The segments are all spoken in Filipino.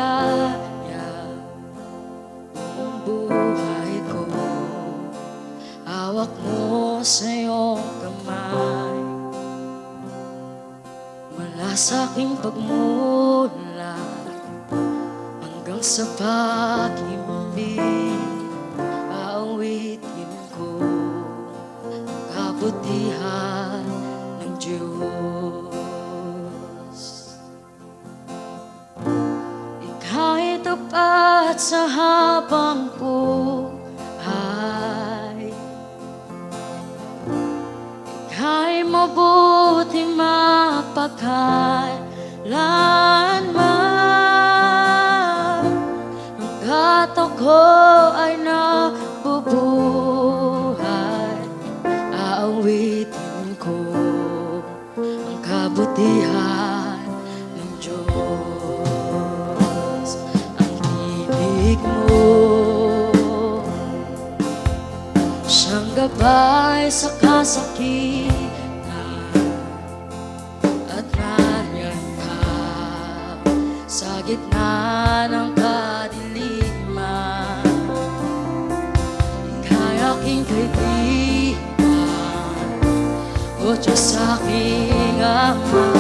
ligaya ang buhay ko. Hawak mo sa iyong kamay, mula sa aking pagmulat hanggang sa pag-ibig. Aawitin ko ang kabutihan ng Diyos. Ika'y tapat sa habang buhay, ika'y mabuti mapagkailanman. Hanggat ako ay nabubuhay, aawitin ko ang kabutihan ng Diyos. Ang ibig mo siyang gabay sa kasakitan, at nariyan ka sa gitna ng kadiliman. Ika'y aking kaibigan, o Diyos aking Ama,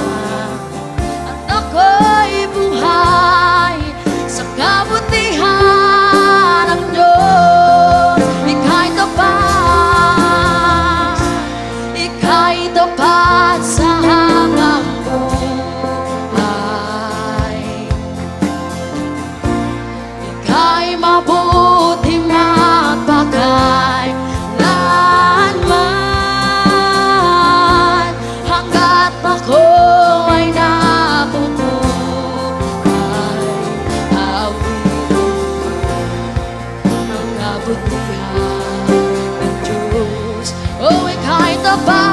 at ako'y buhay sa kabutihan ng Diyos. Ika'y tapat, ika'y tapat sa habang buhay, ika'y mabuti mapagkailanman. Hanggat ako ay nabubuhay, aawitin ang kabutihan ng Diyos. Oh, ika'y tapat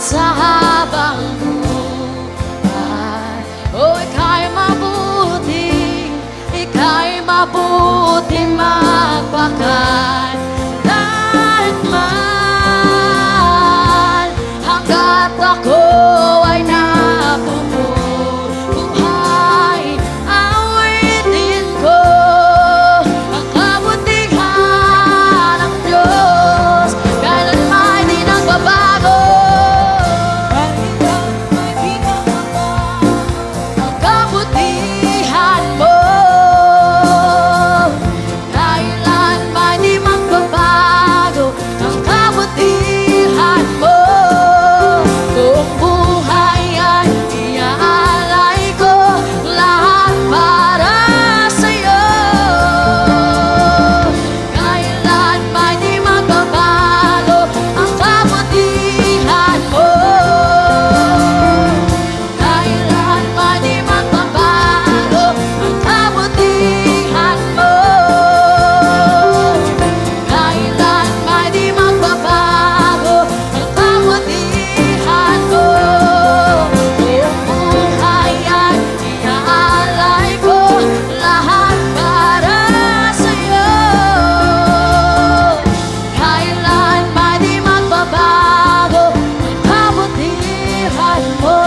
sa habang buhay. Oh, ika'y mabuti magpakailanman. Hanggat ako ay nabubuhay, awitin ko ang kabutihan ng Diyos. Kailanman di nagbabago, kailanman di nagbabago ang kabutihan mo. Kailanman di magbabago ang kabutihan mo. Kung buhay ay iaalay ko lahat para sa'yo. Kailanman di magbabago ang kabutihan mo. Kailanman di magbabago ang kabutihan mo. Kailanman di magbabago ang kabutihan mo. Kung buhay ay iaalay ko lahat para sa'yo. Kailanman di magbabago ang kabutihan mo.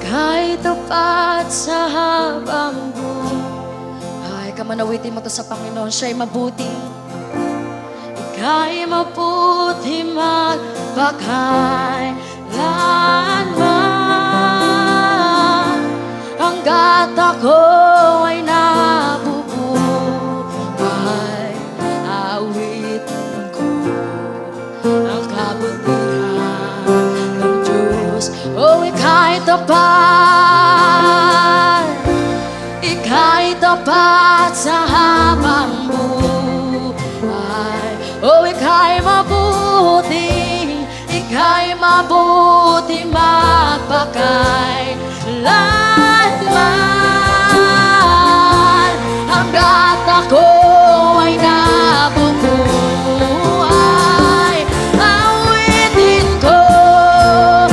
Ika'y tapat sa habang buhay. Kamanawitin mo to sa Panginoon, siya'y mabuti. Ika'y mabuti magpakailanman. Hanggat ako ay nabubuhay, aawitin ko ang kabutihan ng Diyos. Oh, ika'y tapat sa habang buhay. Oh, ika'y mabuti magpakailanman. Hanggat ako ay nabubuhay, awitin ko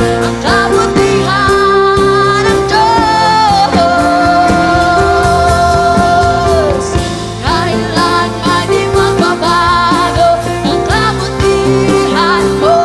ang kabutihan ng Diyos. Kailanman di magbabago ang kabutihan mo.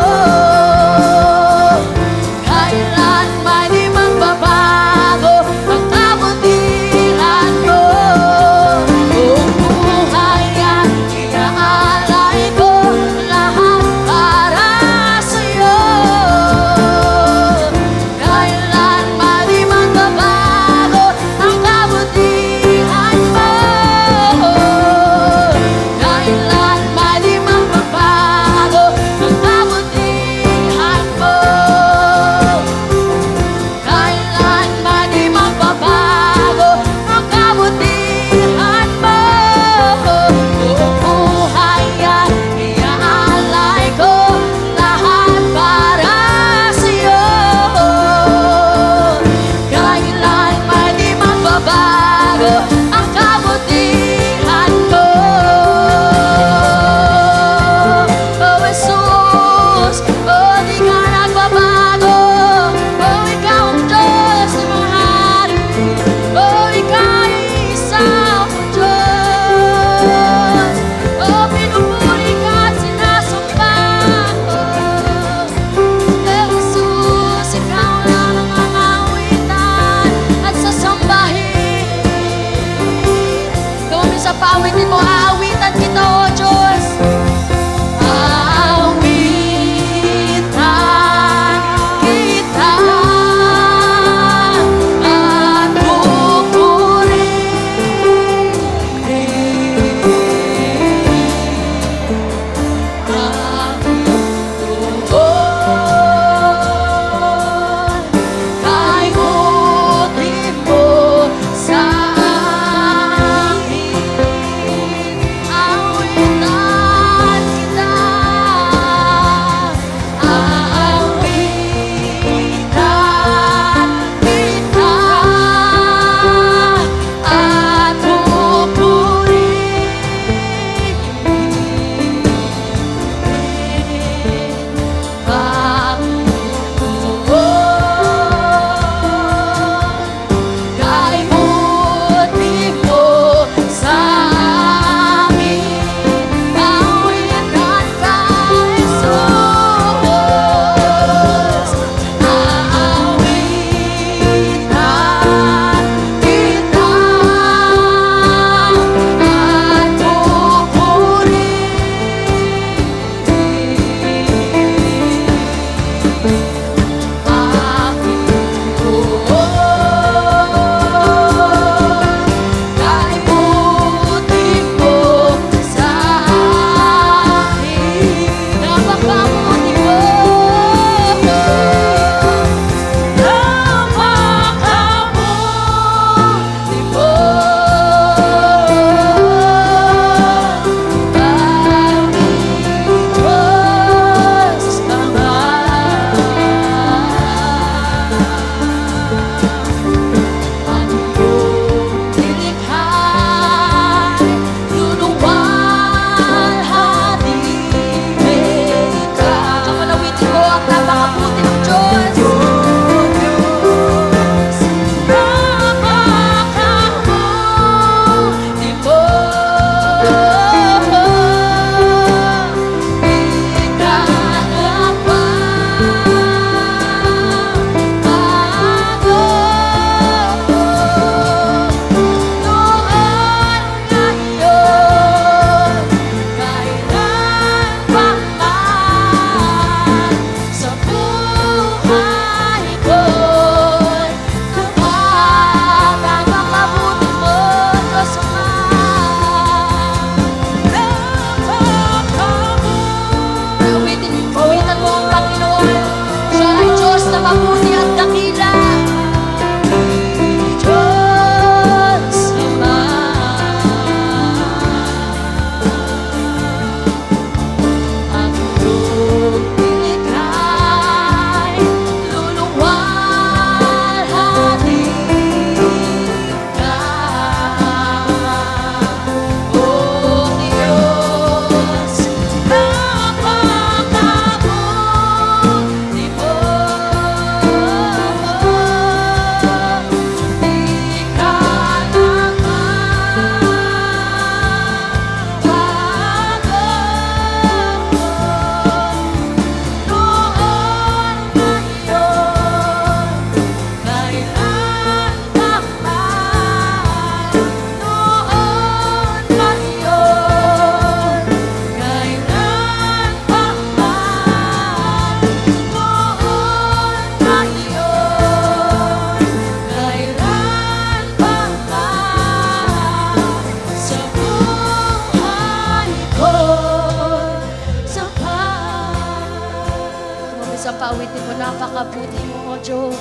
isang paawitin mo, napakabuti mo, O Diyos.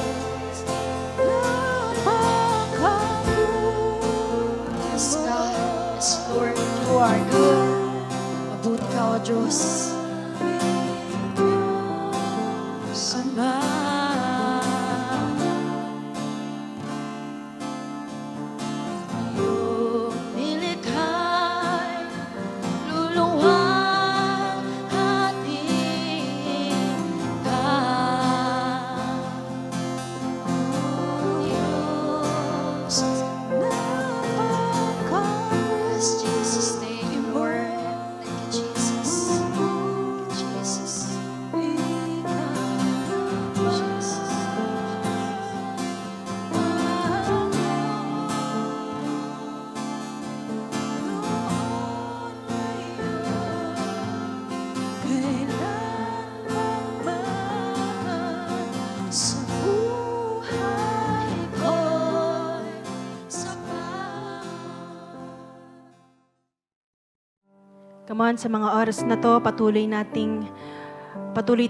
Yes, God. Yes, Lord. You are good. Mabuti ka, O Diyos. Ama. Lumilikhay, luluwalhati ka. Diyos, yes, Jesus, thank you, Lord. Thank you, Jesus. Thank you, Jesus. Sa buhay ko'y sapat. Come on, sa mga oras na to, patuloy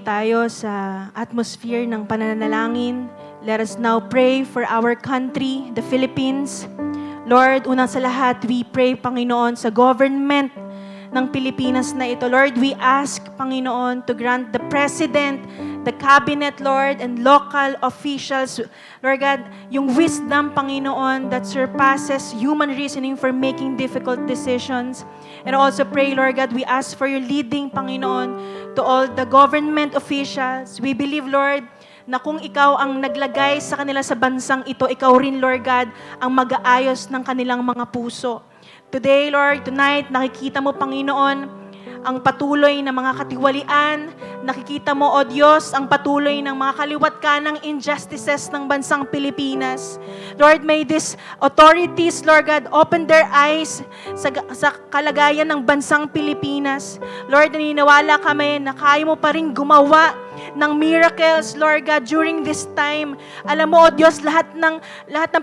tayo sa atmosphere ng pananalangin. Let us now pray for our country, the Philippines. Lord, unang sa lahat, we pray, Panginoon, sa government ng Pilipinas na ito. Lord, we ask, Panginoon, to grant the President, the Cabinet, Lord, and local officials, Lord God, yung wisdom, Panginoon, that surpasses human reasoning for making difficult decisions. And also pray, Lord God, we ask for your leading, Panginoon, to all the government officials. We believe, Lord, na kung ikaw ang naglagay sa kanila sa bansang ito, ikaw rin, Lord God, ang mag-aayos ng kanilang mga puso. Today, Lord, tonight, nakikita mo, Panginoon, ang patuloy na mga katiwalian. Nakikita mo, O Diyos, ang patuloy ng mga kaliwat kanang injustices ng bansang Pilipinas. Lord, may these authorities, Lord God, open their eyes sa kalagayan ng bansang Pilipinas. Lord, naniniwala kami na kaya mo pa rin gumawa ng miracles, Lord God, during this time. Alam mo, O Diyos, lahat ng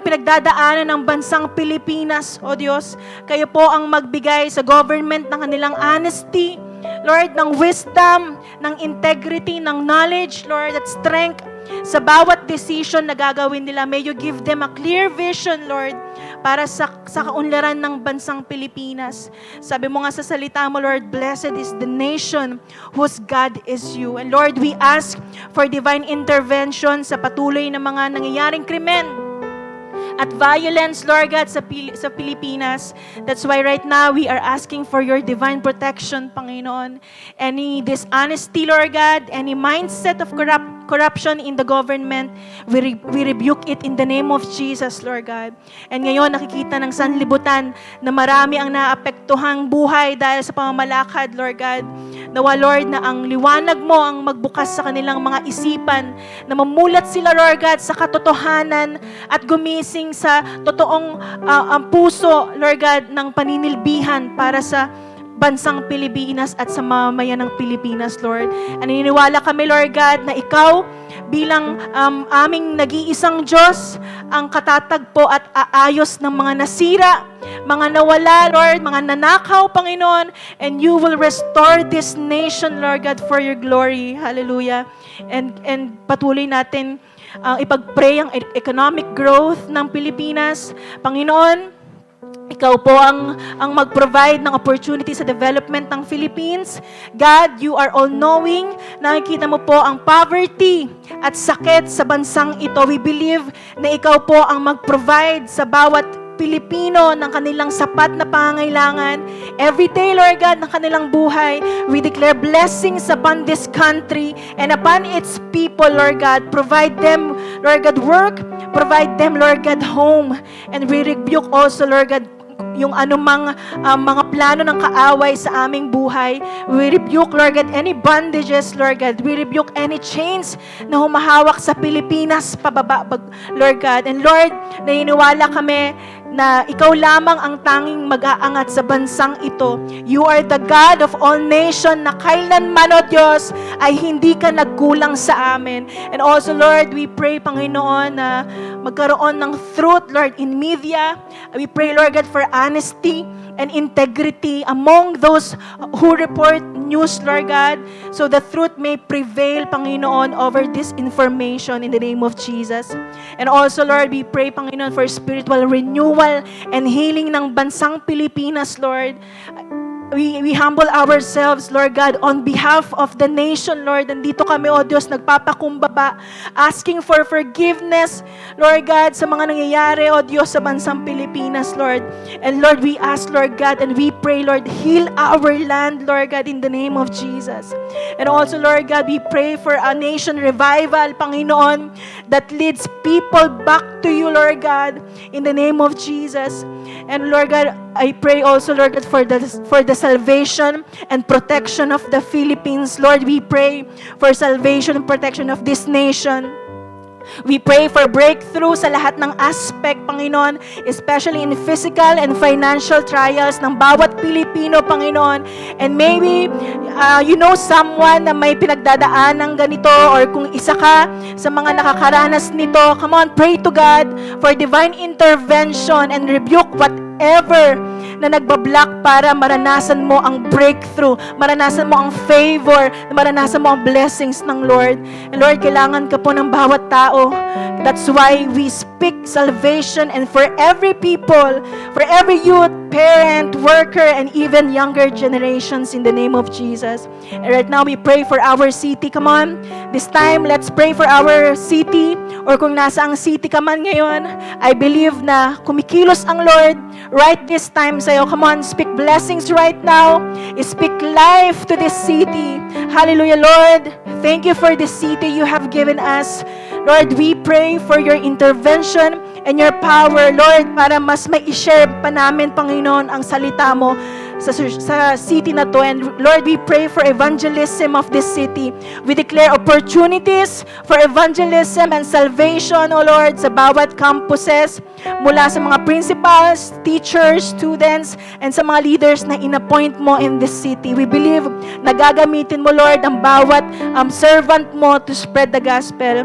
pinagdadaanan ng bansang Pilipinas, O Diyos, kayo po ang magbigay sa government ng kanilang honesty, Lord, ng wisdom, ng integrity, ng knowledge, Lord, at strength sa bawat decision na gagawin nila. May you give them a clear vision, Lord, para sa kaunlaran ng bansang Pilipinas. Sabi mo nga sa salita mo, Lord, blessed is the nation whose God is you. And Lord, we ask for divine intervention sa patuloy na mga nangyayaring krimen at violence, Lord God, sa Pilipinas. That's why right now, we are asking for your divine protection, Panginoon. Any dishonesty, Lord God, any mindset of corruption in the government, we rebuke it in the name of Jesus, Lord God. And ngayon, nakikita ng sanlibutan na marami ang naapektuhang buhay dahil sa pamamalakad, Lord God. Nawa, Lord, na ang liwanag mo ang magbukas sa kanilang mga isipan, na mamulat sila, Lord God, sa katotohanan at gumising sa totoong ang puso, Lord God, ng paninilbihan para sa bansang Pilipinas at sa mamamayan ng Pilipinas, Lord. And naniniwala kami, Lord God, na ikaw bilang aming nag-iisang Diyos ang katatagpo at aayos ng mga nasira, mga nawala, Lord, mga nanakaw, Panginoon, and you will restore this nation, Lord God, for your glory. Hallelujah. And patuloy natin ipag-pray ang economic growth ng Pilipinas. Panginoon, ikaw po ang mag-provide ng opportunity sa development ng Philippines. God, you are all-knowing. Nakikita mo po ang poverty at sakit sa bansang ito. We believe na ikaw po ang mag-provide sa bawat Pilipino ng kanilang sapat na pangangailangan. Every day, Lord God, ng kanilang buhay, we declare blessings upon this country and upon its people, Lord God. Provide them, Lord God, work. Provide them, Lord God, home. And we rebuke also, Lord God, yung anumang mga plano ng kaaway sa aming buhay. We rebuke, Lord God, any bondages, Lord God. We rebuke any chains na humahawak sa Pilipinas pababa, Lord God. And Lord, naniniwala kami na ikaw lamang ang tanging mag-aangat sa bansang ito. You are the God of all nations na kailanman, O Diyos, ay hindi ka nagkulang sa amin. And also, Lord, we pray, Panginoon, na magkaroon ng truth, Lord, in media. We pray, Lord God, for honesty and integrity among those who report news, Lord God, so the truth may prevail, Panginoon, over this information in the name of Jesus. And also, Lord, we pray, Panginoon, for spiritual renewal and healing ng bansang Pilipinas, Lord. We humble ourselves, Lord God, on behalf of the nation, Lord. Nandito kami, O Diyos, nagpapakumbaba, asking for forgiveness, Lord God, sa mga nangyayari, O Diyos, sa bansang Pilipinas, Lord. And Lord, we ask, Lord God, and we pray, Lord, heal our land, Lord God, in the name of Jesus. And also, Lord God, we pray for a nation revival, Panginoon, that leads people back to you, Lord God, in the name of Jesus. And Lord God, I pray also, Lord God, for the salvation and protection of the Philippines. Lord, we pray for salvation and protection of this nation. We pray for breakthrough sa lahat ng aspect, Panginoon, especially in physical and financial trials ng bawat Pilipino, Panginoon. And maybe, you know someone na may pinagdadaan ng ganito, or kung isa ka sa mga nakakaranas nito, come on, pray to God for divine intervention and rebuke whatever na nagbablock para maranasan mo ang breakthrough, maranasan mo ang favor, maranasan mo ang blessings ng Lord. And Lord, kailangan ka po ng bawat tao. That's why we speak salvation, and for every people, for every youth, parent, worker, and even younger generations in the name of Jesus. And right now, we pray for our city. Come on, this time, let's pray for our city, or kung nasa ang city ka man ngayon, I believe na kumikilos ang Lord right this time sa'yo. Come on, speak blessings right now. Speak life to this city. Hallelujah, Lord. Thank you for this city you have given us. Lord, we pray for your intervention and your power, Lord, para mas may i-share pa namin, Panginoon, ang salita mo sa city na to. And Lord, we pray for evangelism of this city. We declare opportunities for evangelism and salvation, O Lord, sa bawat campuses, mula sa mga principals, teachers, students, and sa mga leaders na in-appoint mo in this city. We believe na gagamitin mo, Lord, ang bawat servant mo to spread the gospel.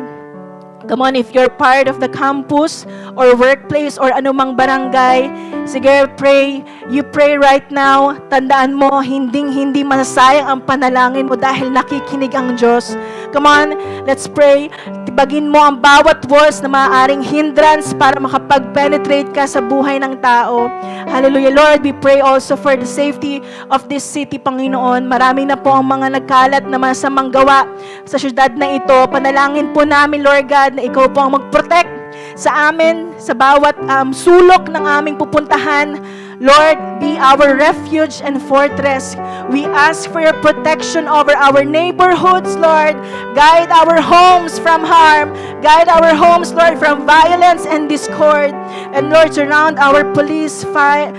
Come on, if you're part of the campus or workplace or anumang barangay, sige, pray. You pray right now. Tandaan mo, hindi masasayang ang panalangin mo dahil nakikinig ang Diyos. Come on, let's pray. Tibagin mo ang bawat walls na maaaring hindrance para makapag-penetrate ka sa buhay ng tao. Hallelujah, Lord. We pray also for the safety of this city, Panginoon. Marami na po ang mga nagkalat na masamang gawa sa syudad na ito. Panalangin po namin, Lord God, na ikaw po ang mag-protect sa amin, sa bawat sulok ng aming pupuntahan. Lord, be our refuge and fortress. We ask for your protection over our neighborhoods, Lord. Guide our homes from harm. Guide our homes, Lord, from violence and discord. And Lord, surround our police, fire,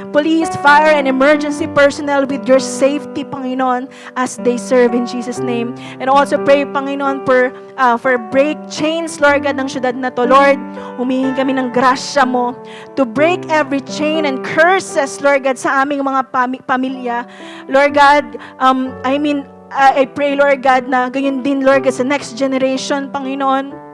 and emergency personnel with your safety, Panginoon, as they serve in Jesus' name. And also pray, Panginoon, for break chains, Lord God, ng syudad na to. Lord, humihingi kami ng grasya mo to break every chain and curses, Lord God, sa aming mga pamilya. Lord God, I pray, Lord God, na gayon din, Lord God, sa next generation, Panginoon.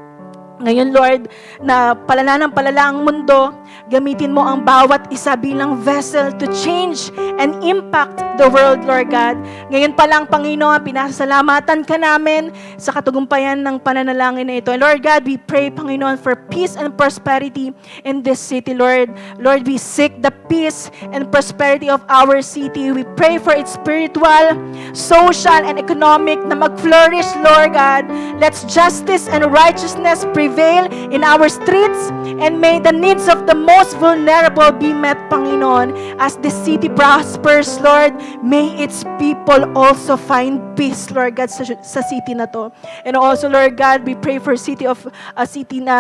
Ngayon, Lord, na palala ng palala ang mundo, gamitin mo ang bawat isa bilang vessel to change and impact the world, Lord God. Ngayon pa lang, Panginoon, pinasasalamatan ka namin sa katagumpayan ng pananalangin na ito. And Lord God, we pray, Panginoon, for peace and prosperity in this city, Lord. Lord, we seek the peace and prosperity of our city. We pray for its spiritual, social, and economic na mag-flourish, Lord God. Let justice and righteousness prevail in our streets, and may the needs of the most vulnerable be met, Panginoon. As the city prospers, Lord, may its people also find peace, Lord God, sa city na to. And also, Lord God, we pray for city na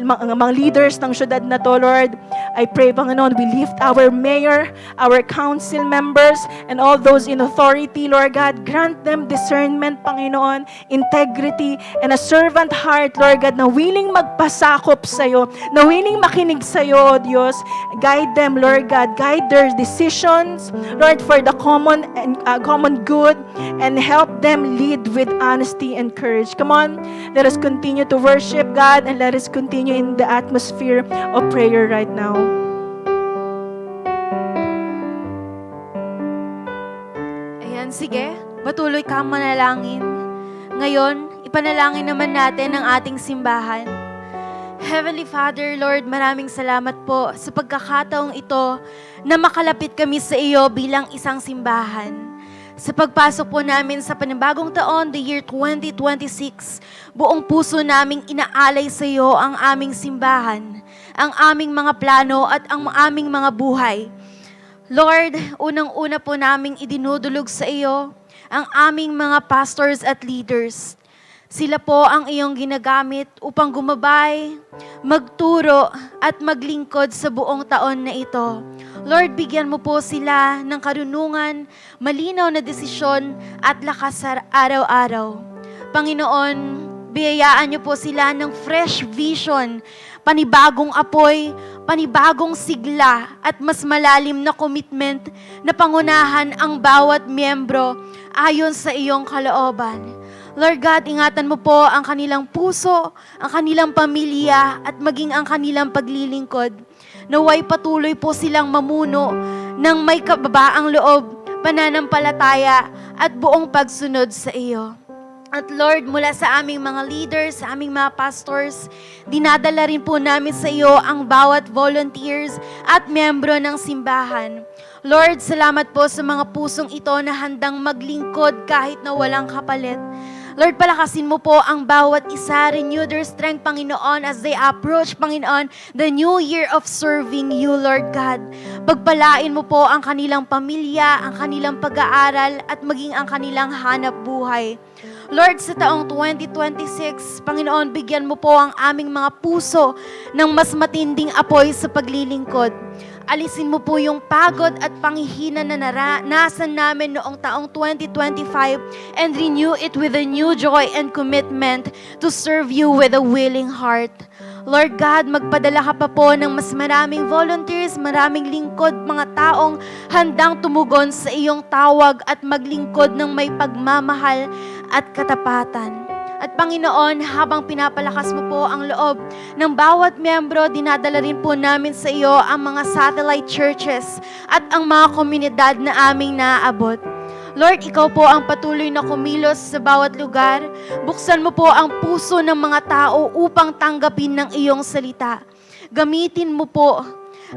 mga leaders ng syudad na to, Lord. I pray, Panginoon, we lift our mayor, our council members, and all those in authority, Lord God. Grant them discernment, Panginoon, integrity, and a servant heart, Lord God, na willing magpasakop sa'yo, na willing makinig sa'yo, Diyos. Guide them, Lord God. Guide their decisions, Lord, for the common good, and help them lead with honesty and courage. Come on, let us continue to worship God, and let us continue in the atmosphere of prayer right now. Sige, patuloy kang manalangin. Ngayon, ipanalangin naman natin ang ating simbahan. Heavenly Father, Lord, maraming salamat po sa pagkakataong ito na makalapit kami sa iyo bilang isang simbahan. Sa pagpasok po namin sa panibagong taon, the year 2026, buong puso naming inaalay sa iyo ang aming simbahan, ang aming mga plano at ang aming mga buhay. Lord, unang-una po naming idinudulog sa iyo ang aming mga pastors at leaders. Sila po ang iyong ginagamit upang gumabay, magturo at maglingkod sa buong taon na ito. Lord, bigyan mo po sila ng karunungan, malinaw na desisyon at lakas sa araw-araw. Panginoon, biyayaan niyo po sila ng fresh vision, panibagong apoy, panibagong sigla at mas malalim na commitment na pangunahan ang bawat miyembro ayon sa iyong kalooban. Lord God, ingatan mo po ang kanilang puso, ang kanilang pamilya, at maging ang kanilang paglilingkod. Naway patuloy po silang mamuno ng may kababaang loob, pananampalataya, at buong pagsunod sa iyo. At Lord, mula sa aming mga leaders, sa aming mga pastors, dinadala rin po namin sa iyo ang bawat volunteers at miyembro ng simbahan. Lord, salamat po sa mga pusong ito na handang maglingkod kahit na walang kapalit. Lord, palakasin mo po ang bawat isa, renew their strength, Panginoon, as they approach, Panginoon, the new year of serving you, Lord God. Pagpalain mo po ang kanilang pamilya, ang kanilang pag-aaral, at maging ang kanilang hanap buhay. Lord, sa taong 2026, Panginoon, bigyan mo po ang aming mga puso ng mas matinding apoy sa paglilingkod. Alisin mo po yung pagod at panghihina na naranasan namin noong taong 2025 and renew it with a new joy and commitment to serve you with a willing heart. Lord God, magpadala ka pa po ng mas maraming volunteers, maraming lingkod, mga taong handang tumugon sa iyong tawag at maglingkod ng may pagmamahal at katapatan. At Panginoon, habang pinapalakas mo po ang loob ng bawat miyembro, dinadala rin po namin sa iyo ang mga satellite churches at ang mga komunidad na aming naaabot. Lord, ikaw po ang patuloy na kumilos sa bawat lugar. Buksan mo po ang puso ng mga tao upang tanggapin ng iyong salita. Gamitin mo po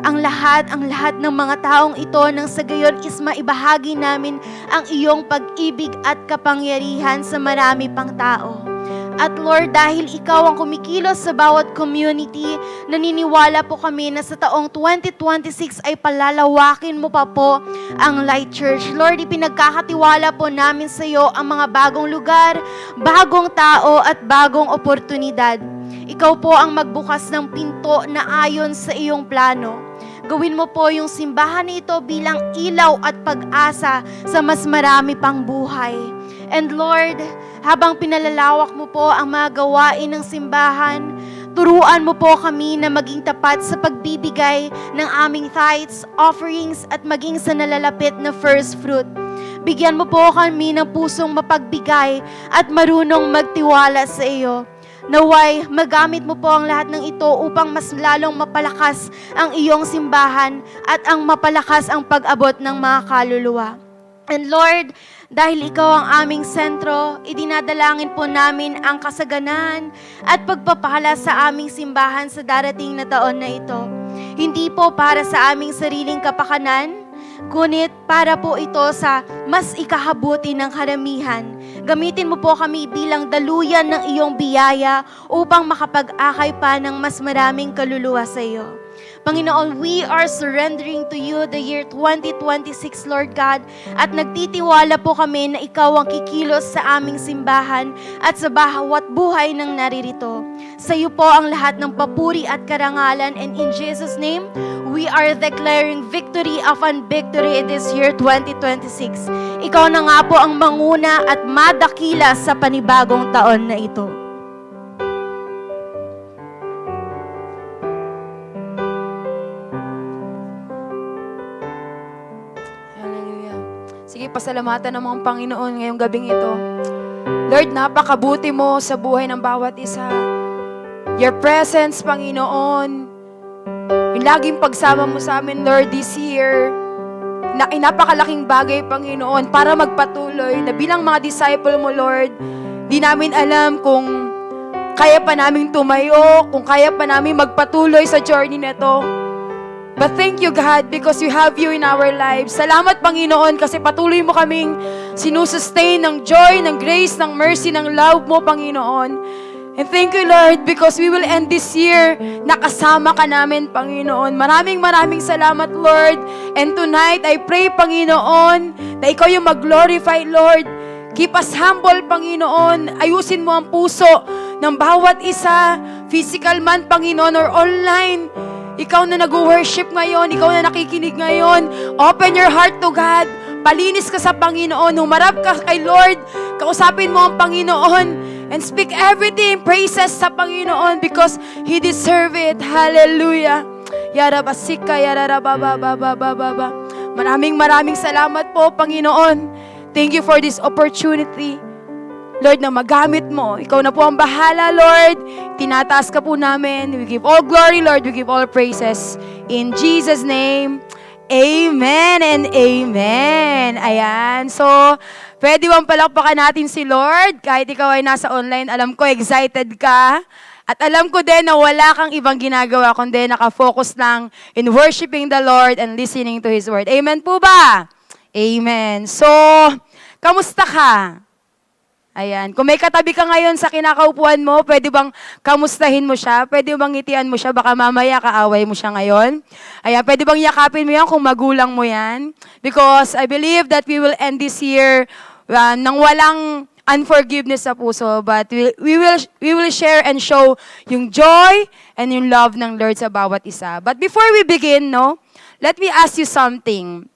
ang lahat ng mga taong ito nang sa gayon is maibahagi namin ang iyong pag-ibig at kapangyarihan sa marami pang tao. At Lord, dahil ikaw ang kumikilos sa bawat community, naniniwala po kami na sa taong 2026 ay palalawakin mo pa po ang Light Church. Lord, ipinagkakatiwala po namin sa iyo ang mga bagong lugar, bagong tao at bagong oportunidad. Ikaw po ang magbukas ng pinto na ayon sa iyong plano. Gawin mo po yung simbahan nito bilang ilaw at pag-asa sa mas marami pang buhay. And Lord, habang pinalalawak mo po ang mga gawain ng simbahan, turuan mo po kami na maging tapat sa pagbibigay ng aming tithes, offerings, at maging sa nalalapit na first fruit. Bigyan mo po kami ng pusong mapagbigay at marunong magtiwala sa iyo. Naway, magamit mo po ang lahat ng ito upang mas lalong mapalakas ang iyong simbahan at ang mapalakas ang pag-abot ng mga kaluluwa. And Lord, dahil ikaw ang aming sentro, idinadalangin po namin ang kasaganan at pagpapala sa aming simbahan sa darating na taon na ito. Hindi po para sa aming sariling kapakanan, ngunit para po ito sa mas ikahabuti ng karamihan. Gamitin mo po kami bilang daluyan ng iyong biyaya upang makapag-akay pa ng mas maraming kaluluwa sa iyo. Panginoon, we are surrendering to you the year 2026, Lord God, at nagtitiwala po kami na ikaw ang kikilos sa aming simbahan at sa bawat buhay ng naririto. Sa iyo po ang lahat ng papuri at karangalan, and in Jesus' name, we are declaring victory upon victory in this year 2026. Ikaw na nga po ang manguna at madakila sa panibagong taon na ito. Hallelujah. Sige, pasalamatan ng mga Panginoon ngayong gabing ito. Lord, napakabuti mo sa buhay ng bawat isa. Your presence, Panginoon, yung laging pagsama mo sa amin, Lord, this year, napakalaking bagay, Panginoon, para magpatuloy na bilang mga disciple mo, Lord, di namin alam kung kaya pa namin tumayo, kung kaya pa namin magpatuloy sa journey na to. But thank you, God, because we have you in our lives. Salamat, Panginoon, kasi patuloy mo kaming sinusustain ng joy, ng grace, ng mercy, ng love mo, Panginoon. And thank you, Lord, because we will end this year nakasama ka namin, Panginoon. Maraming salamat, Lord. And tonight, I pray, Panginoon, na ikaw yung mag-glorify, Lord. Keep us humble, Panginoon. Ayusin mo ang puso ng bawat isa, physical man, Panginoon, or online. Ikaw na nag-worship ngayon, ikaw na nakikinig ngayon. Open your heart to God. Palinis ka sa Panginoon. Humarap ka kay Lord. Kausapin mo ang Panginoon. And speak everything, praises sa Panginoon because He deserve it. Hallelujah. Yarabasika, yararababababababa. Maraming salamat po, Panginoon. Thank you for this opportunity. Lord, na magamit mo. Ikaw na po ang bahala, Lord. Tinataas ka po namin. We give all glory, Lord. We give all praises. In Jesus' name, amen and amen. Ayan. So, pwede bang palakpakan natin si Lord? Kahit ikaw ay nasa online, alam ko excited ka. At alam ko din na wala kang ibang ginagawa, kundi nakafocus lang in worshiping the Lord and listening to His word. Amen po ba? Amen. So, kamusta ka? Ayan. Kung may katabi ka ngayon sa kinakaupuan mo, pwede bang kamustahin mo siya? Pwede bang ngitian mo siya? Baka mamaya kaaway mo siya ngayon. Ayan. Pwede bang yakapin mo yan kung magulang mo yan? Because I believe that we will end this year nang walang unforgiveness sa puso. But we will share and show yung joy and yung love ng Lord sa bawat isa. But before we begin, no, let me ask you something.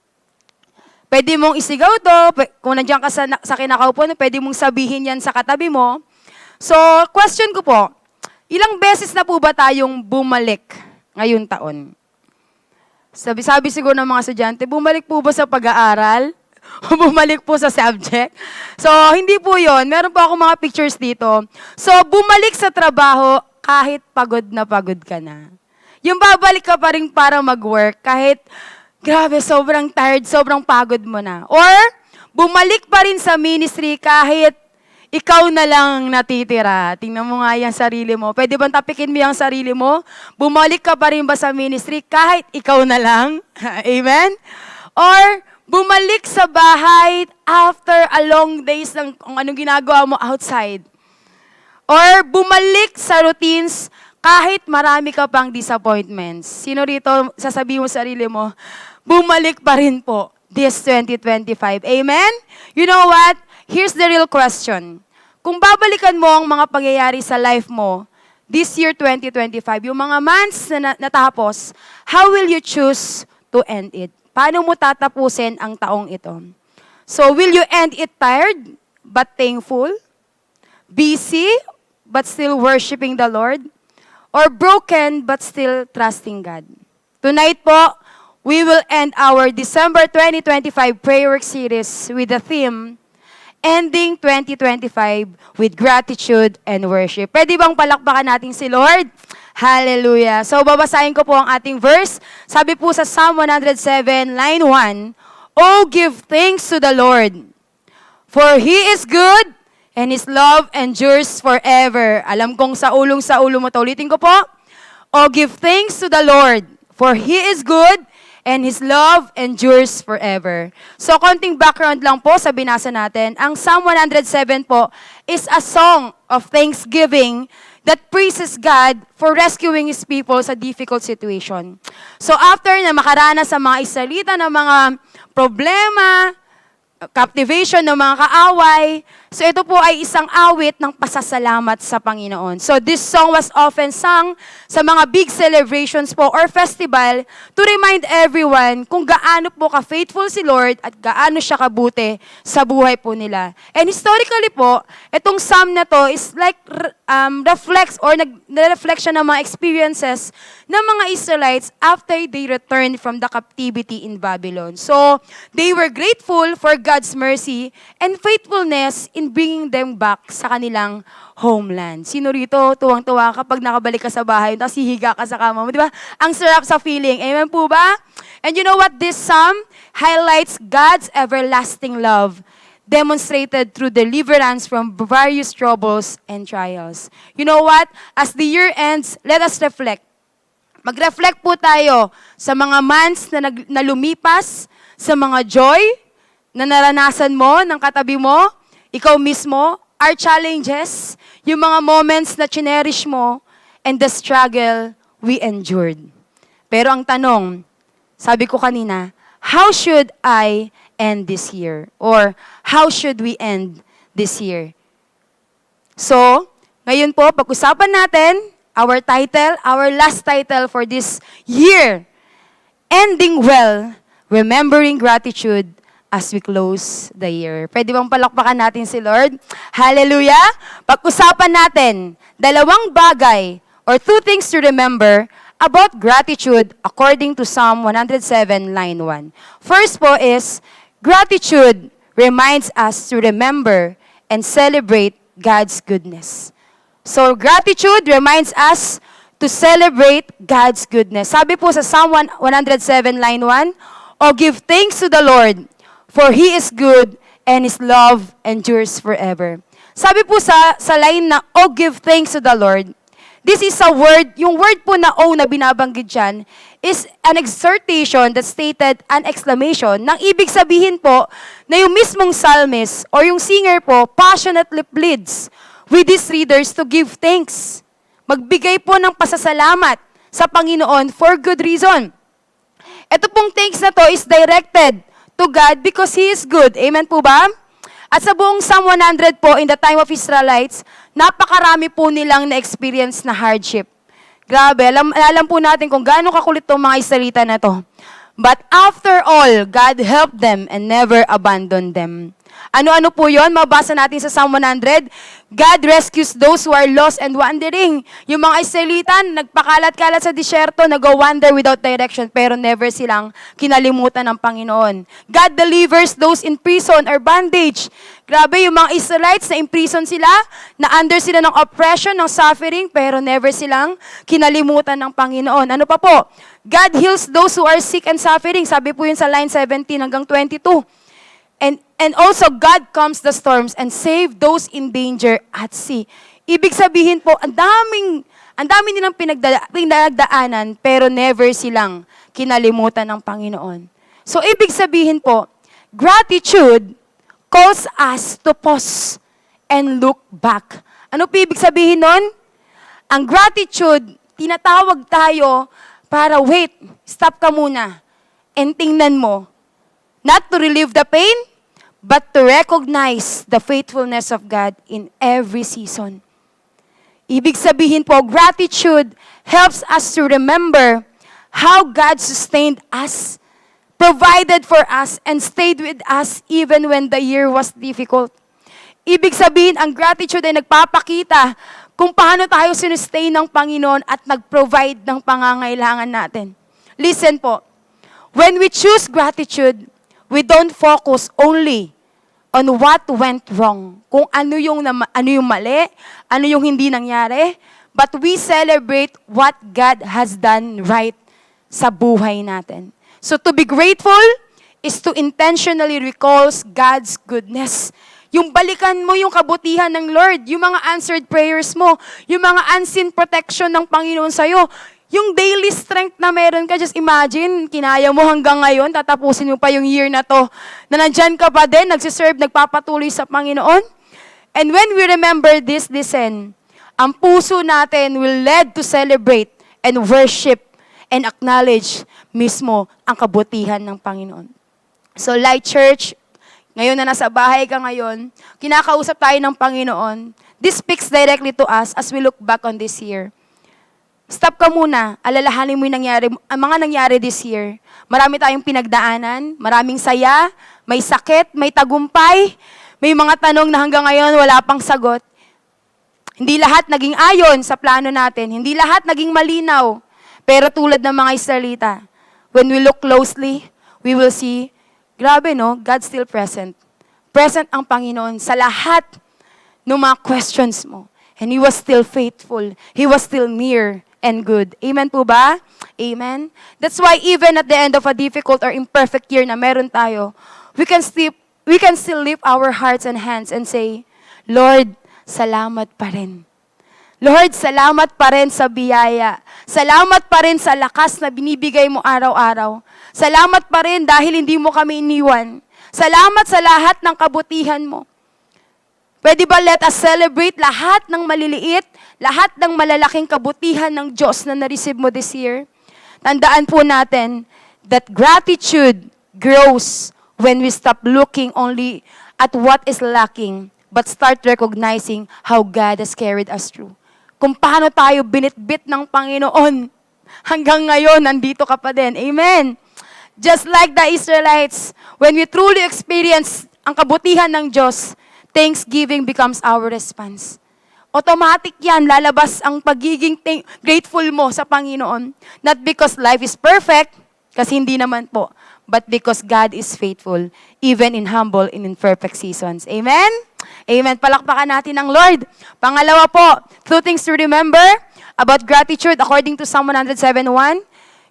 Pwede mong isigaw to, kung nandiyan ka sa kinakaupuan, pwede mong sabihin yan sa katabi mo. So, question ko po, ilang beses na po ba tayong bumalik ngayong taon? Sabi siguro ng mga estudyante, bumalik po ba sa pag-aaral? Bumalik po sa subject? So, hindi po yon. Meron po ako mga pictures dito. So, bumalik sa trabaho kahit pagod ka na. Yung babalik ka pa rin para mag-work kahit grabe, sobrang tired, sobrang pagod mo na. Or, bumalik pa rin sa ministry kahit ikaw na lang natitira. Tingnan mo nga yung sarili mo. Pwede bang tapikin mo yung sarili mo? Bumalik ka pa rin ba sa ministry kahit ikaw na lang? Amen? Or, bumalik sa bahay after a long days ng kung anong ginagawa mo outside. Or, bumalik sa routines kahit marami ka pang disappointments. Sino rito sasabihin mo sa sarili mo, bumalik pa rin po this 2025. Amen? You know what? Here's the real question. Kung babalikan mo ang mga pangyayari sa life mo this year 2025, yung mga months na natapos, how will you choose to end it? Paano mo tatapusin ang taong ito? So, will you end it tired but thankful? Busy but still worshiping the Lord? Or broken but still trusting God? Tonight po, we will end our December 2025 prayer work series with the theme, Ending 2025 with Gratitude and Worship. Pwede bang palakpakan natin si Lord? Hallelujah. So, babasahin ko po ang ating verse. Sabi po sa Psalm 107, line 1, Oh, give thanks to the Lord, for He is good, and His love endures forever. Alam kong sa ulo mo to. Ulitin ko po. Oh, give thanks to the Lord, for He is good, and His love endures forever. So, konting background lang po sa binasa natin. Ang Psalm 107 po is a song of thanksgiving that praises God for rescuing His people sa difficult situation. So, after na makaranas sa mga Israelita ng mga problema, captivation ng mga kaaway. So ito po ay isang awit ng pasasalamat sa Panginoon. So this song was often sung sa mga big celebrations po or festival to remind everyone kung gaano po ka-faithful si Lord at gaano siya kabuti sa buhay po nila. And historically po, itong psalm na to is like reflects or nag-reflect siya ng mga experiences ng mga Israelites after they returned from the captivity in Babylon. So they were grateful for God's mercy and faithfulness in bringing them back sa kanilang homeland. Sino rito, tuwang-tuwa kapag nakabalik ka sa bahay, tapos hihiga ka sa kama mo, di ba? Ang sarap sa feeling. Amen po ba? And you know what? This psalm highlights God's everlasting love demonstrated through deliverance from various troubles and trials. You know what? As the year ends, let us reflect. Mag-reflect po tayo sa mga months na lumipas, sa mga joy na naranasan mo ng katabi mo, ikaw mismo, our challenges, yung mga moments na chinerish mo, and the struggle we endured. Pero ang tanong, sabi ko kanina, how should I end this year? Or how should we end this year? So, ngayon po, pag-usapan natin, our title, our last title for this year, Ending Well, Remembering Gratitude as we close the year. Pwede bang palakpakan natin si Lord? Hallelujah! Pag-usapan natin, dalawang bagay or two things to remember about gratitude according to Psalm 107, line 1. First po is, gratitude reminds us to remember and celebrate God's goodness. So, gratitude reminds us to celebrate God's goodness. Sabi po sa Psalm 107, line 1, "O give thanks to the Lord, for He is good, and His love endures forever." Sabi po sa line na, "O give thanks to the Lord," this is a word, yung word po na "O" na binabanggit dyan, is an exhortation that stated an exclamation, nang ibig sabihin po na yung mismong psalmist or yung singer po passionately pleads with his readers to give thanks. Magbigay po ng pasasalamat sa Panginoon for good reason. Ito pong thanks na to is directed to God because He is good. Amen po ba? At sa buong Psalm 100 po, in the time of Israelites, napakarami po nilang na-experience na hardship. Grabe, alam po natin kung gaano kakulit itong mga Israelita na to. But after all, God helped them and never abandoned them. Ano-ano po yon? Mabasa natin sa Psalm 100. God rescues those who are lost and wandering. Yung mga Israelita, nagpakalat-kalat sa disyerto, nag-wander without direction, pero never silang kinalimutan ng Panginoon. God delivers those in prison or bondage. Grabe, yung mga Israelites na in prison sila, na under sila ng oppression, ng suffering, pero never silang kinalimutan ng Panginoon. Ano pa po? God heals those who are sick and suffering. Sabi po yun sa line 17 hanggang 22. And also, God calms the storms and save those in danger at sea. Ibig sabihin po, ang dami nilang pinagdaanan, pero never silang kinalimutan ng Panginoon. So, ibig sabihin po, gratitude calls us to pause and look back. Ano po ibig sabihin nun? Ang gratitude, tinatawag tayo para wait, stop ka muna, and tingnan mo. Not to relieve the pain, but to recognize the faithfulness of God in every season. Ibig sabihin po, gratitude helps us to remember how God sustained us, provided for us, and stayed with us even when the year was difficult. Ibig sabihin, ang gratitude ay nagpapakita kung paano tayo sinustay ng Panginoon at nag-provide ng pangangailangan natin. Listen po, when we choose gratitude, we don't focus only on what went wrong. Kung ano yung mali, ano yung hindi nangyari, but we celebrate what God has done right sa buhay natin. So to be grateful is to intentionally recall God's goodness. Yung balikan mo yung kabutihan ng Lord, yung mga answered prayers mo, yung mga unseen protection ng Panginoon sa'yo, yung daily strength na meron ka, just imagine, kinaya mo hanggang ngayon, tatapusin mo pa yung year na to, na nandyan ka pa din, nagsiserve, nagpapatuloy sa Panginoon. And when we remember this, listen, ang puso natin will lead to celebrate and worship and acknowledge mismo ang kabutihan ng Panginoon. So Light Church, ngayon na nasa bahay ka ngayon, kinakausap tayo ng Panginoon. This speaks directly to us as we look back on this year. Stop ka muna, alalahanin mo yung ang mga nangyari this year. Marami tayong pinagdaanan, maraming saya, may sakit, may tagumpay, may mga tanong na hanggang ngayon wala pang sagot. Hindi lahat naging ayon sa plano natin, hindi lahat naging malinaw. Pero tulad ng mga Israelita, when we look closely, we will see, grabe no, God's still present. present ang Panginoon sa lahat ng mga questions mo. And He was still faithful. He was still near and good. Amen po ba? Amen? That's why even at the end of a difficult or imperfect year na meron tayo, we can still lift our hearts and hands and say, Lord, salamat pa rin. Lord, salamat pa rin sa biyaya. Salamat pa rin sa lakas na binibigay mo araw-araw. Salamat pa rin dahil hindi mo kami iniwan. Salamat sa lahat ng kabutihan mo. Pwede ba let us celebrate lahat ng maliliit, lahat ng malalaking kabutihan ng Diyos na na-receive mo this year? Tandaan po natin that gratitude grows when we stop looking only at what is lacking, but start recognizing how God has carried us through. Kung paano tayo binitbit ng Panginoon, hanggang ngayon, nandito ka pa din. Amen? Just like the Israelites, when we truly experience ang kabutihan ng Diyos, thanksgiving becomes our response. Automatic yan, lalabas ang pagiging grateful mo sa Panginoon. Not because life is perfect, kasi hindi naman po, but because God is faithful, even in humble and imperfect seasons. Amen? Amen. Palakpakan natin ang Lord. Pangalawa po, two things to remember about gratitude according to Psalm 107:1.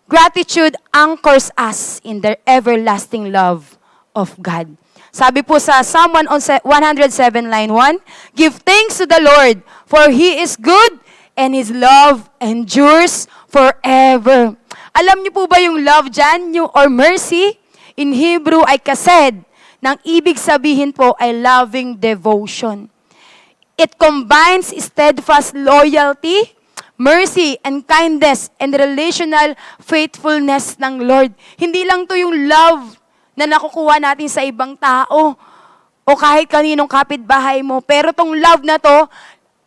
Gratitude anchors us in the everlasting love of God. Sabi po sa Psalm 107 line 1, give thanks to the Lord, for He is good, and His love endures forever. Alam niyo po ba yung love dyan, yung or mercy? In Hebrew ay kased, nang ibig sabihin po ay loving devotion. It combines steadfast loyalty, mercy, and kindness, and relational faithfulness ng Lord. Hindi lang to yung love na nakukuha natin sa ibang tao o kahit kaninong kapitbahay mo. Pero tong love na to,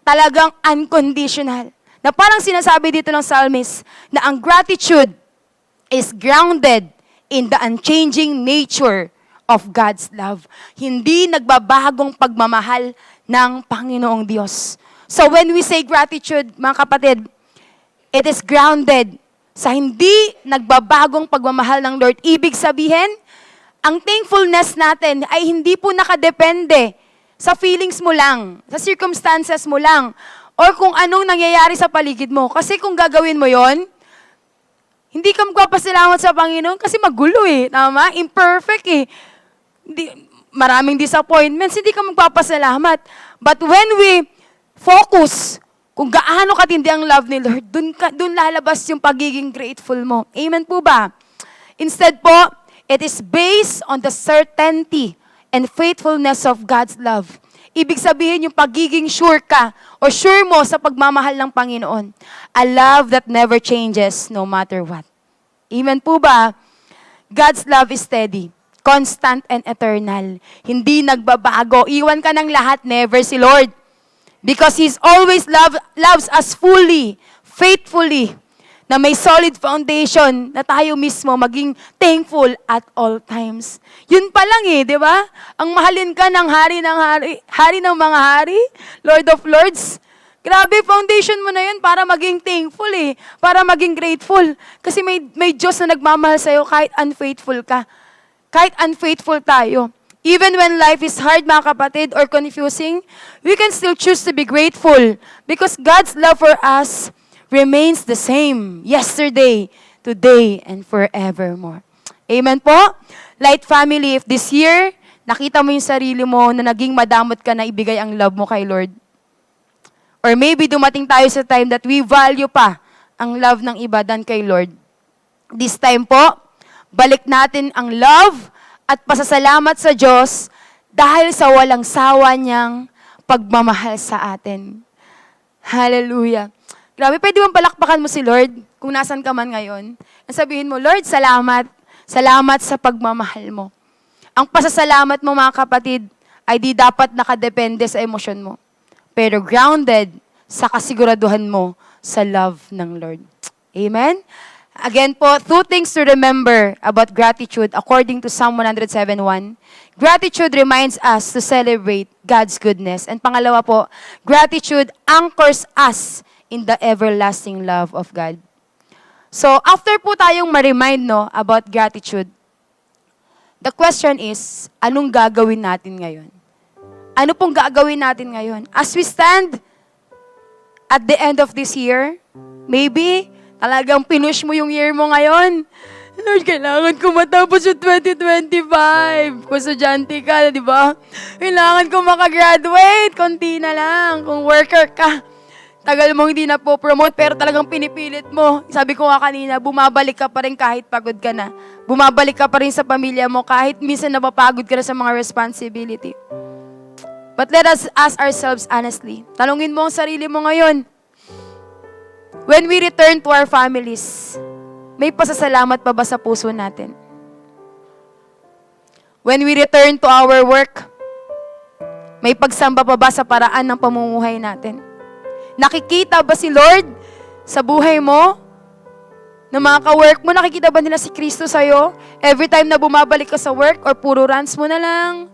talagang unconditional. Na parang sinasabi dito ng psalmist na ang gratitude is grounded in the unchanging nature of God's love. Hindi nagbabagong pagmamahal ng Panginoong Diyos. So when we say gratitude, mga kapatid, it is grounded sa hindi nagbabagong pagmamahal ng Lord. Ibig sabihin, ang thankfulness natin ay hindi po nakadepende sa feelings mo lang, sa circumstances mo lang, or kung anong nangyayari sa paligid mo. Kasi kung gagawin mo yon, hindi ka magpapasalamat sa Panginoon kasi magulo eh. Tama? Imperfect eh. Maraming disappointments, hindi ka magpapasalamat. But when we focus kung gaano katindi ang love ni Lord, dun lalabas yung pagiging grateful mo. Amen po ba? Instead po, it is based on the certainty and faithfulness of God's love. Ibig sabihin yung pagiging sure ka o sure mo sa pagmamahal ng Panginoon. A love that never changes no matter what. Amen po ba? God's love is steady, constant and eternal. Hindi nagbabago. Iwan ka ng lahat, never si Lord. Because He's always loves us fully, faithfully, na may solid foundation na tayo mismo maging thankful at all times. Yun pa lang eh, di ba? Ang mahalin ka ng hari ng mga hari, Lord of Lords. Grabe, foundation mo na yun para maging thankful eh, para maging grateful. Kasi may Diyos na nagmamahal sa'yo kahit unfaithful ka. Kahit unfaithful tayo. Even when life is hard, mga kapatid, or confusing, we can still choose to be grateful because God's love for us remains the same yesterday, today, and forevermore. Amen po? Light family, if this year, nakita mo yung sarili mo na naging madamot ka na ibigay ang love mo kay Lord. Or maybe dumating tayo sa time that we value pa ang love ng iba than kay Lord. This time po, balik natin ang love at pasasalamat sa Diyos dahil sa walang sawa niyang pagmamahal sa atin. Hallelujah. Grabe, pwede mong palakpakan mo si Lord kung nasan ka man ngayon. At sabihin mo, Lord, salamat. Salamat sa pagmamahal mo. Ang pasasalamat mo, mga kapatid, ay di dapat nakadepende sa emosyon mo. Pero grounded sa kasiguraduhan mo sa love ng Lord. Amen? Again po, two things to remember about gratitude according to Psalm 107:1. Gratitude reminds us to celebrate God's goodness. And pangalawa po, gratitude anchors us in the everlasting love of God. So, after po tayong ma-remind about gratitude, The question is, anong gagawin natin ngayon? Ano pong gagawin natin ngayon? As we stand at the end of this year, maybe talagang pinush mo yung year mo ngayon. Lord, kailangan ko matapos yung 2025. Kung estudyante ka, di ba? Kailangan ko makagraduate. Konti na lang. Kung worker ka, tagal mong hindi na po promote, pero talagang pinipilit mo. Sabi ko nga kanina, bumabalik ka pa rin kahit pagod ka na. Bumabalik ka pa rin sa pamilya mo kahit minsan napapagod ka na sa mga responsibility. But let us ask ourselves honestly. Tanungin mo ang sarili mo ngayon. When we return to our families, may pasasalamat pa ba sa puso natin? When we return to our work, may pagsamba pa ba sa paraan ng pamumuhay natin? Nakikita ba si Lord sa buhay mo? Ng mga ka-work mo, nakikita ba nila si Kristo sa'yo? Every time na bumabalik ka sa work, or puro rants mo na lang,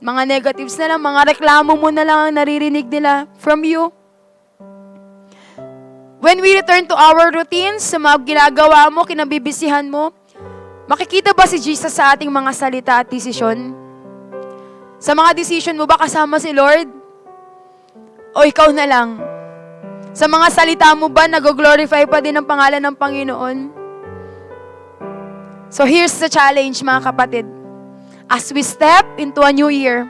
mga negatives na lang, mga reklamo mo na lang ang naririnig nila from you. When we return to our routines, sa mga ginagawa mo, kinabibisihan mo, makikita ba si Jesus sa ating mga salita at desisyon? Sa mga decision mo ba kasama si Lord? O ikaw na lang? Sa mga salita mo ba, nag-glorify pa din ang pangalan ng Panginoon? So here's the challenge, mga kapatid. As we step into a new year,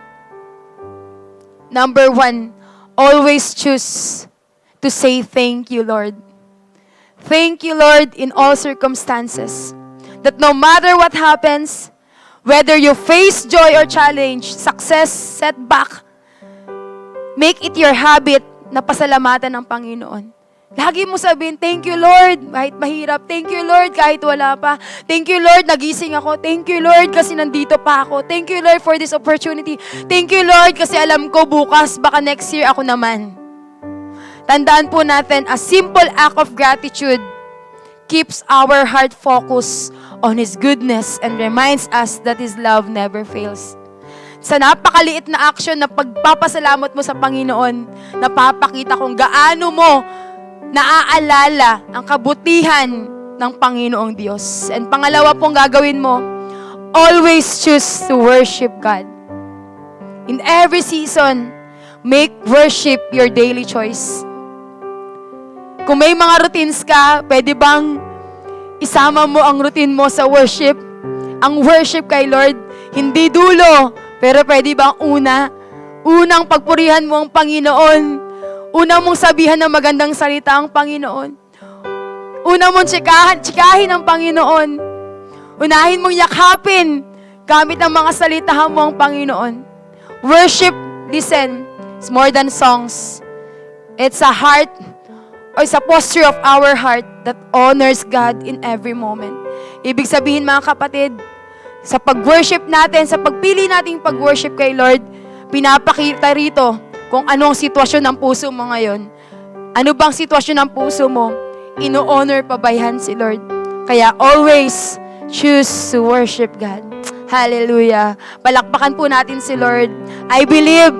number 1, always choose to say thank you, Lord. Thank you, Lord, in all circumstances. That no matter what happens, whether you face joy or challenge, success, setback, make it your habit na pasalamatan ng Panginoon. Lagi mo sabihin, thank you, Lord, kahit mahirap. Thank you, Lord, kahit wala pa. Thank you, Lord, nagising ako. Thank you, Lord, kasi nandito pa ako. Thank you, Lord, for this opportunity. Thank you, Lord, kasi alam ko bukas, baka next year ako naman. Tandaan po natin, a simple act of gratitude keeps our heart focused on His goodness and reminds us that His love never fails. Sa napakaliit na action na pagpapasalamat mo sa Panginoon, napapakita kung gaano mo naaalala ang kabutihan ng Panginoong Diyos. And pangalawa pong gagawin mo, always choose to worship God. In every season, make worship your daily choice. Kung may mga routines ka, pwede bang isama mo ang routine mo sa worship? Ang worship kay Lord, hindi dulo, pero pwede bang unang pagpurihan mo ang Panginoon? Unang mong sabihan ng magandang salita ang Panginoon. Unang mong tsikahin ang Panginoon. Unahin mong yakapin gamit ang mga salitahan mo ang Panginoon. Worship, listen, it's more than songs. It's a heart, or it's a posture of our heart that honors God in every moment. Ibig sabihin, mga kapatid, sa pag-worship natin, sa pagpili nating pag-worship kay Lord, pinapakita rito kung anong sitwasyon ng puso mo ngayon. Ano bang sitwasyon ng puso mo? Ino-honor pa ba yan si Lord? Kaya always choose to worship God. Hallelujah. Palakpakan po natin si Lord. I believe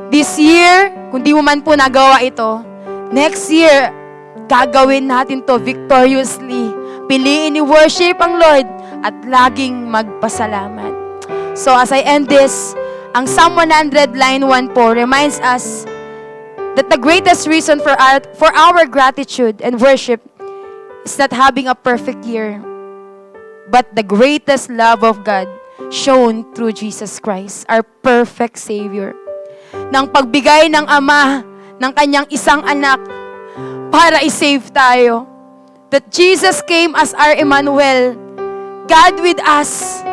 this year, kung di mo man po nagawa ito, next year, gagawin natin to victoriously. Piliin ni worship ang Lord at laging magpasalamat. So as I end this, ang Psalm 100 line 1 po reminds us that the greatest reason for our gratitude and worship is not having a perfect year, but the greatest love of God shown through Jesus Christ, our perfect Savior. Nang pagbigay ng Ama ng kanyang isang anak para i-save tayo. That Jesus came as our Emmanuel, God with us,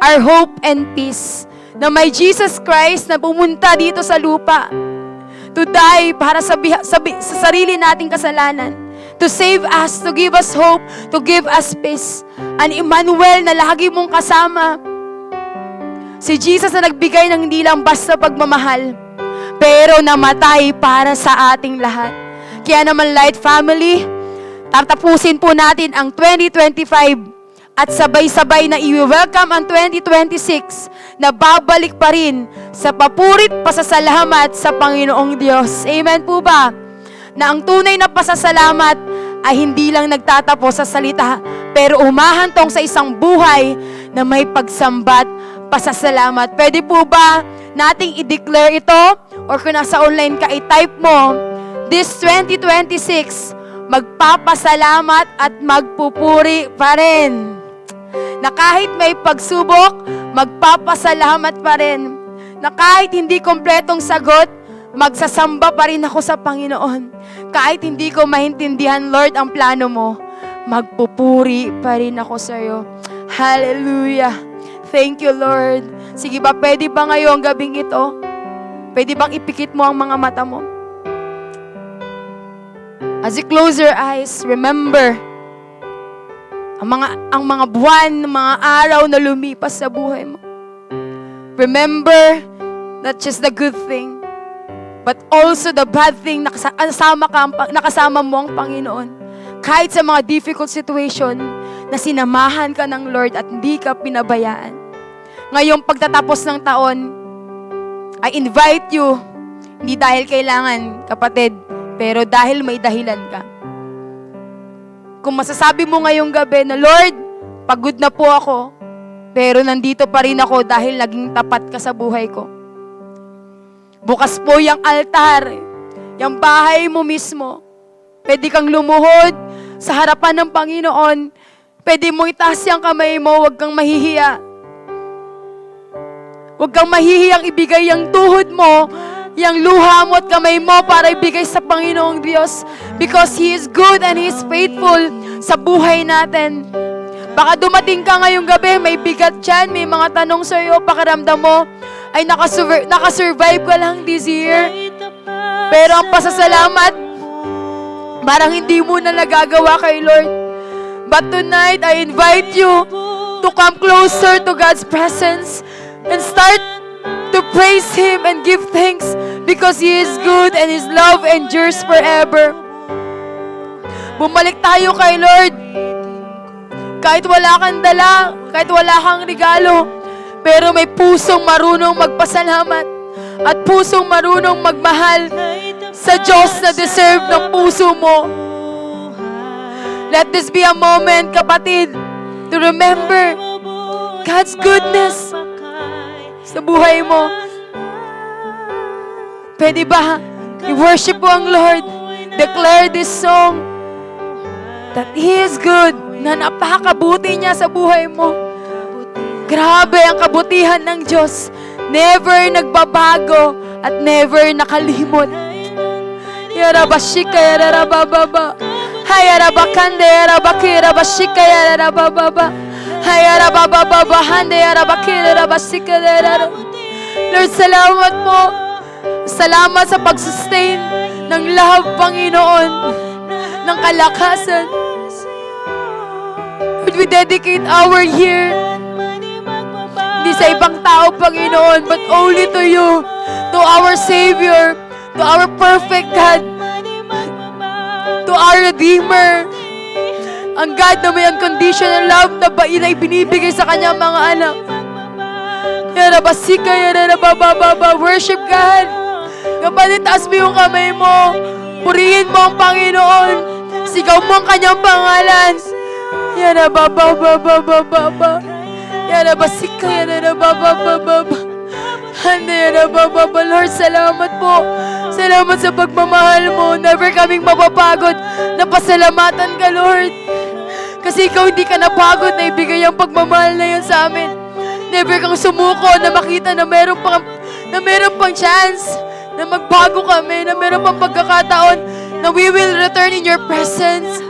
our hope and peace. Na may Jesus Christ na pumunta dito sa lupa to die para sa sarili nating kasalanan, to save us, to give us hope, to give us peace. An Emmanuel na lagi mong kasama. Si Jesus na nagbigay ng hindi lang basta pagmamahal, pero namatay para sa ating lahat. Kaya naman, Light Family, tatapusin po natin ang 2025 at sabay-sabay na i-welcome ang 2026 na babalik pa rin sa papurit pasasalamat sa Panginoong Diyos. Amen po ba? Na ang tunay na pasasalamat ay hindi lang nagtatapos sa salita, pero umahantong sa isang buhay na may pagsambat, pasasalamat. Pwede po ba nating i-declare ito? Or kung nasa online ka, i-type mo, this 2026, magpapasalamat at magpupuri pa rin. Na kahit may pagsubok, magpapasalamat pa rin. Na kahit hindi kompletong sagot, magsasamba pa rin ako sa Panginoon. Kahit hindi ko maintindihan, Lord, ang plano mo, magpupuri pa rin ako sa iyo. Hallelujah. Thank you, Lord. Sige ba, pwede ba ngayong gabing ito? Pwede bang ipikit mo ang mga mata mo? As you close your eyes, remember, ang mga buwan, mga araw na lumipas sa buhay mo. Remember, not just the good thing, but also the bad thing, nakasama mo ang Panginoon. Kahit sa mga difficult situation, na sinamahan ka ng Lord at hindi ka pinabayaan. Ngayong pagtatapos ng taon, I invite you, hindi dahil kailangan, kapatid, pero dahil may dahilan ka. Kung masasabi mo ngayong gabi na, Lord, pagod na po ako, pero nandito pa rin ako dahil naging tapat ka sa buhay ko. Bukas po yung altar, yung bahay mo mismo. Pwede kang lumuhod sa harapan ng Panginoon. Pwede mo itaas yung kamay mo, huwag kang mahihiya. Huwag kang mahihiyang ibigay yung tuhod mo, yung luha mo at kamay mo para ibigay sa Panginoong Diyos. Because He is good and He is faithful sa buhay natin. Baka dumating ka ngayong gabi, may bigat dyan, may mga tanong sa iyo, pakiramdam mo, ay nakasurvive ka lang this year. Pero ang pasasalamat, parang hindi mo na nagagawa kay Lord. But tonight, I invite you to come closer to God's presence and start to praise Him and give thanks because He is good and His love endures forever. Bumalik tayo kay Lord. Kahit wala kang dala, kahit wala kang regalo, pero may pusong marunong magpasalamat at pusong marunong magmahal sa Diyos na deserve ng puso mo. Let this be a moment, kapatid, to remember God's goodness sa buhay mo. Pwede ba i-worship mo ang Lord? Declare this song that He is good, na napakabuti niya sa buhay mo. Grabe ang kabutihan ng Diyos. Never nagbabago at never nakalimot. Yarabashika yarabababa. Hayarabakande yarabakira bashika yarabababa. Hayarabababa hande yarabakira bashika yarabababa. Lord, salamat po. Salamat sa pag-sustain ng love, Panginoon, ng kalakasan. Lord, we dedicate our year hindi sa ibang tao, Panginoon, but only to you, to our Savior, to our perfect God, to our Redeemer, ang God na may unconditional love na ibinibigay sa kanyang mga anak. Yarabasika, yarabababa, worship God. Kapatid, taas mo yung kamay mo, purihin mo ang Panginoon, sigaw mo ang kanyang pangalan. Yarabababa, yarabasika, yarabababa, handa yarabababa. Lord, salamat po. Salamat sa pagmamahal mo. Never kaming mapapagod na pasalamatan ka, Lord. Kasi ikaw hindi ka napagod na ibigay ang pagmamahal na yan sa amin. Never kang sumuko na makita na meron pang chance na magbago kami, na meron pang pagkakataon na we will return in your presence.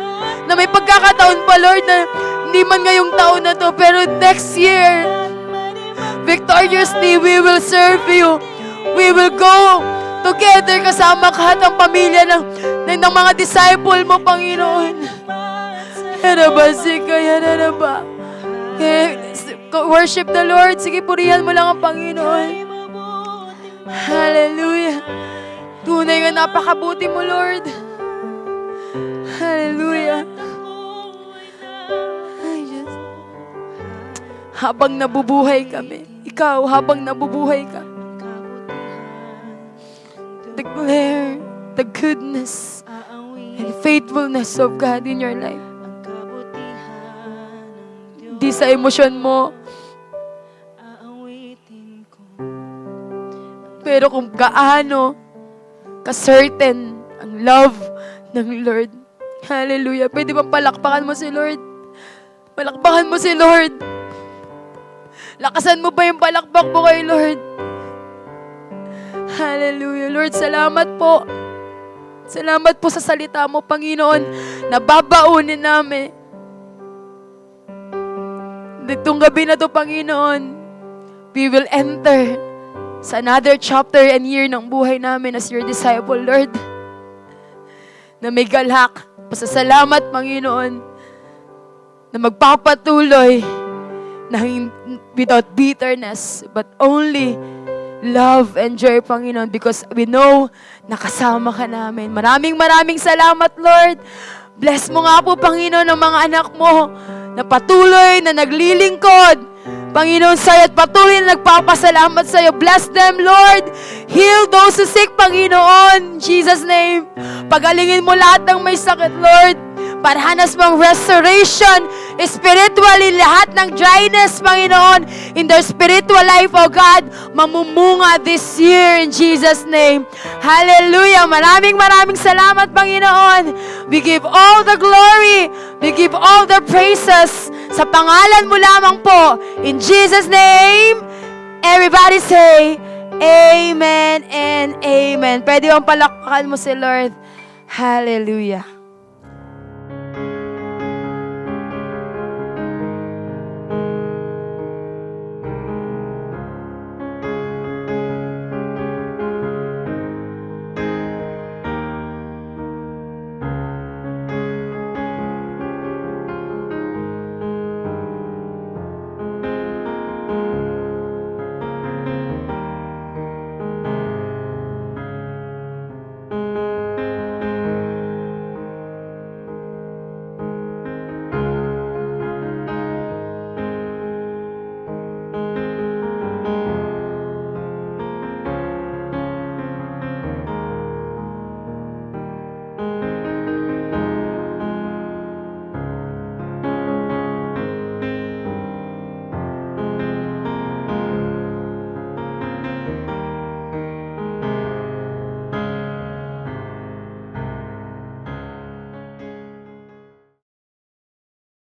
Na may pagkakataon pa, Lord, na hindi man ngayong taon na to, pero next year, victoriously, we will serve you. We will go together kasama kahit ang pamilya ng mga disciple mo, Panginoon. Yarabasika, yaraba. Worship the Lord. Sige, purihan mo lang ang Panginoon. Hallelujah. Tunay nga napakabuti mo, Lord. Hallelujah. Habang nabubuhay kami, ikaw, habang nabubuhay ka, declare the goodness and faithfulness of God in your life. Di sa emosyon mo, Pero kung gaano ka-certain ang love ng Lord. Hallelujah. Pwede bang palakpakan mo si Lord? Palakpakan mo si Lord. Lakasan mo ba yung palakpak mo kay Lord? Hallelujah. Lord, salamat po. Salamat po sa salita mo, Panginoon, na babaunin namin. Ditong gabi na to, Panginoon, we will enter sa another chapter and year ng buhay namin as your disciple, Lord. Na may galak, pasasalamat, Panginoon, na magpapatuloy na without bitterness, but only love and joy, Panginoon, because we know na kasama ka namin. Maraming salamat, Lord. Bless mo nga po, Panginoon, ang mga anak mo na patuloy na naglilingkod, Panginoon, sa'yo at patuloy na nagpapasalamat sa'yo. Bless them, Lord. Heal those who sick, Panginoon. In Jesus' name. Pagalingin mo lahat ng may sakit, Lord. Parahanas mong restoration, spiritually, lahat ng dryness, Panginoon, in their spiritual life, oh God, mamumunga this year in Jesus' name. Hallelujah! Maraming salamat, Panginoon. We give all the glory, we give all the praises sa pangalan mo lamang po. In Jesus' name, everybody say, Amen and Amen. Pwede bang palakpakan mo si Lord? Hallelujah.